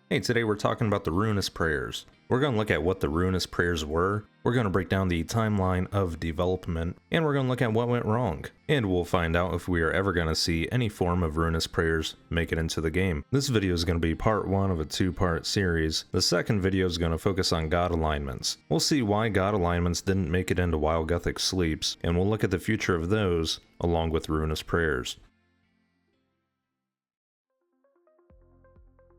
Hey, today we're talking about the Ruinous prayers. We're going to look at what the Ruinous prayers were, we're going to break down the timeline of development, and we're going to look at what went wrong. And we'll find out if we are ever going to see any form of Ruinous prayers make it into the game. This video is going to be part 1 of a 2-part series. The second video is going to focus on god alignments. We'll see why god alignments didn't make it into Wild Gothic Sleeps, and we'll look at the future of those, along with Ruinous prayers.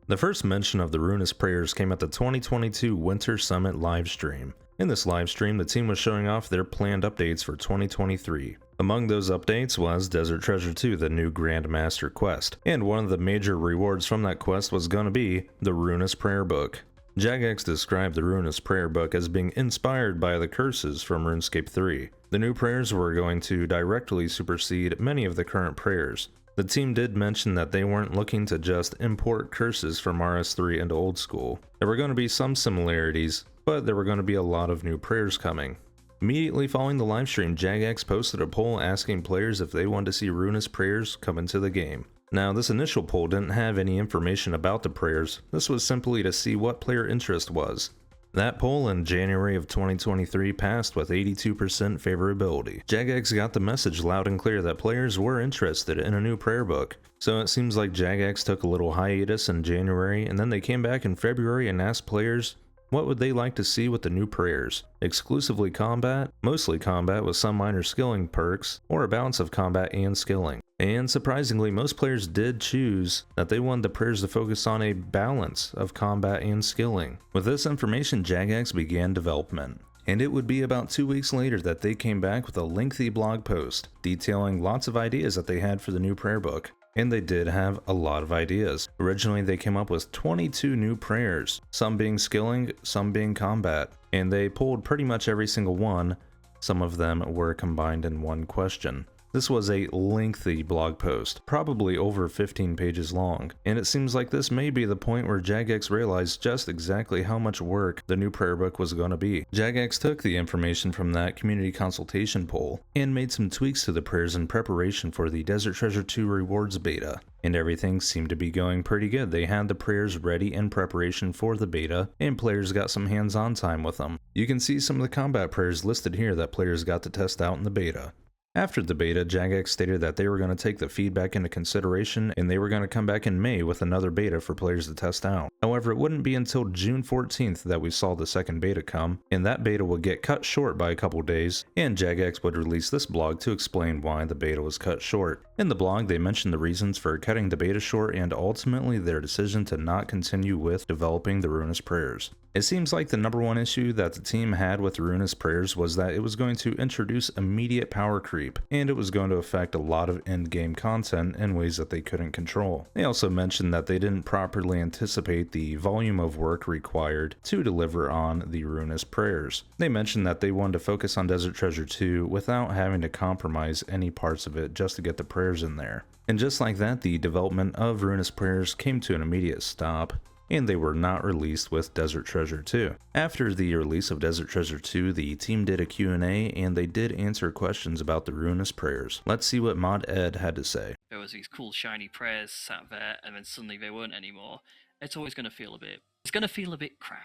The first mention of the Ruinous prayers came at the 2022 Winter Summit livestream. In this livestream, the team was showing off their planned updates for 2023. Among those updates was Desert Treasure 2, the new Grandmaster quest, and one of the major rewards from that quest was going to be the Ruinous Prayer Book. Jagex described the Ruinous Prayer Book as being inspired by the curses from RuneScape 3. The new prayers were going to directly supersede many of the current prayers. The team did mention that they weren't looking to just import curses from RS3 into Old School. There were going to be some similarities, but there were going to be a lot of new prayers coming. Immediately following the livestream, Jagex posted a poll asking players if they wanted to see Ruinous prayers come into the game. Now, this initial poll didn't have any information about the prayers. This was simply to see what player interest was. That poll in January of 2023 passed with 82% favorability. Jagex got the message loud and clear that players were interested in a new prayer book. So it seems like Jagex took a little hiatus in January, and then they came back in February and asked players what would they like to see with the new prayers. Exclusively combat, mostly combat with some minor skilling perks, or a balance of combat and skilling. And surprisingly, most players did choose that they wanted the prayers to focus on a balance of combat and skilling. With this information, Jagex began development. And it would be about 2 weeks later that they came back with a lengthy blog post detailing lots of ideas that they had for the new prayer book. And they did have a lot of ideas. Originally, they came up with 22 new prayers, some being skilling, some being combat, and they pulled pretty much every single one. Some of them were combined in one question. This was a lengthy blog post, probably over 15 pages long, and it seems like this may be the point where Jagex realized just exactly how much work the new prayer book was going to be. Jagex took the information from that community consultation poll and made some tweaks to the prayers in preparation for the Desert Treasure 2 rewards beta, and everything seemed to be going pretty good. They had the prayers ready in preparation for the beta, and players got some hands-on time with them. You can see some of the combat prayers listed here that players got to test out in the beta. After the beta, Jagex stated that they were going to take the feedback into consideration and they were going to come back in May with another beta for players to test out. However, it wouldn't be until June 14th that we saw the second beta come, and that beta would get cut short by a couple days, and Jagex would release this blog to explain why the beta was cut short. In the blog, they mentioned the reasons for cutting the beta short and ultimately their decision to not continue with developing the Ruinous prayers. It seems like the number one issue that the team had with Ruinous prayers was that it was going to introduce immediate power creep, and it was going to affect a lot of end-game content in ways that they couldn't control. They also mentioned that they didn't properly anticipate the volume of work required to deliver on the Ruinous prayers. They mentioned that they wanted to focus on Desert Treasure 2 without having to compromise any parts of it just to get the prayers in there. And just like that, the development of Ruinous prayers came to an immediate stop, and they were not released with Desert Treasure 2. After the release of Desert Treasure 2, the team did a Q&A and they did answer questions about the Ruinous prayers. Let's see what Mod Ed had to say. There was these cool shiny prayers sat there and then suddenly they weren't anymore. It's always going to feel a bit crap.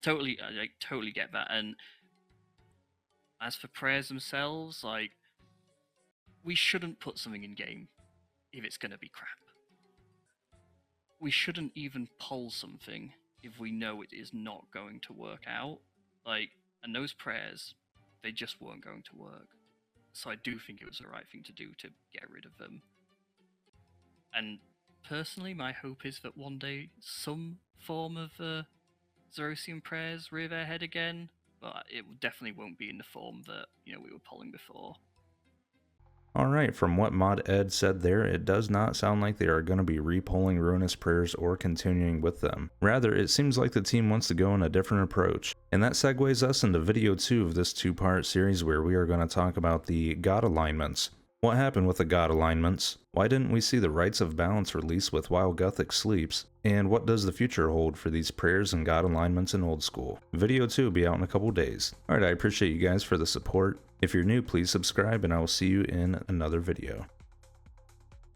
Totally, I totally get that. And as for prayers themselves, like, we shouldn't put something in game if it's going to be crap. We shouldn't even poll something if we know it is not going to work out. Like, and those prayers, they just weren't going to work. So I do think it was the right thing to do to get rid of them. And personally, my hope is that one day some form of Zerosian prayers rear their head again, but it definitely won't be in the form that, you know, we were polling before. Alright, from what Mod Ed said there, it does not sound like they are going to be repolling Ruinous prayers or continuing with them. Rather, it seems like the team wants to go in a different approach. And that segues us into video 2 of this 2-part series where we are going to talk about the god alignments. What happened with the god alignments? Why didn't we see the Rites of Balance released with Wild Gothic Sleeps? And what does the future hold for these prayers and god alignments in Old School? Video 2 will be out in a couple days. Alright, I appreciate you guys for the support. If you're new, please subscribe and I will see you in another video.